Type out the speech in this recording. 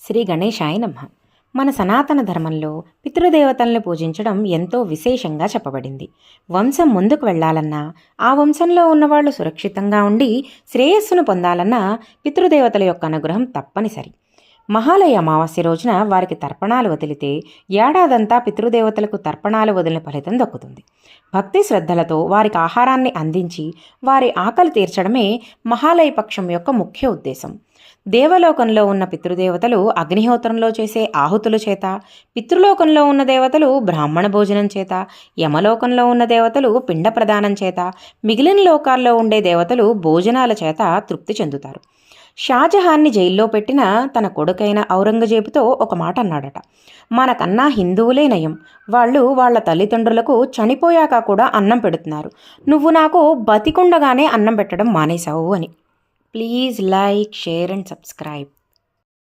శ్రీ గణేశాయ నమః. మన సనాతన ధర్మంలో పితృదేవతల్ని పూజించడం ఎంతో విశేషంగా చెప్పబడింది. వంశం ముందుకు వెళ్ళాలన్నా, ఆ వంశంలో ఉన్నవాళ్లు సురక్షితంగా ఉండి శ్రేయస్సును పొందాలన్నా పితృదేవతల యొక్క అనుగ్రహం తప్పనిసరి. మహాలయ అమావాస్య రోజున వారికి తర్పణాలు వదిలితే ఏడాదంతా పితృదేవతలకు తర్పణాలు వదిలిన ఫలితం దక్కుతుంది. భక్తి శ్రద్ధలతో వారికి ఆహారాన్ని అందించి వారి ఆకలి తీర్చడమే మహాలయ పక్షం యొక్క ముఖ్య ఉద్దేశం. దేవలోకంలో ఉన్న పితృదేవతలు అగ్నిహోత్రంలో చేసే ఆహుతుల చేత, పితృలోకంలో ఉన్న దేవతలు బ్రాహ్మణ భోజనం చేత, యమలోకంలో ఉన్న దేవతలు పిండ ప్రదానం చేత, మిగిలిన లోకాల్లో ఉండే దేవతలు భోజనాల చేత తృప్తి చెందుతారు. షాజహాన్ని జైల్లో పెట్టిన తన కొడుకైన ఔరంగజేబుతో ఒక మాట అన్నాడట, మనకన్నా హిందువులే నయం, వాళ్ళు వాళ్ళ తల్లిదండ్రులకు చనిపోయాక కూడా అన్నం పెడుతున్నారు, నువ్వు నాకు బతికుండగానే అన్నం పెట్టడం మానేశావు అని. Please like, share and subscribe.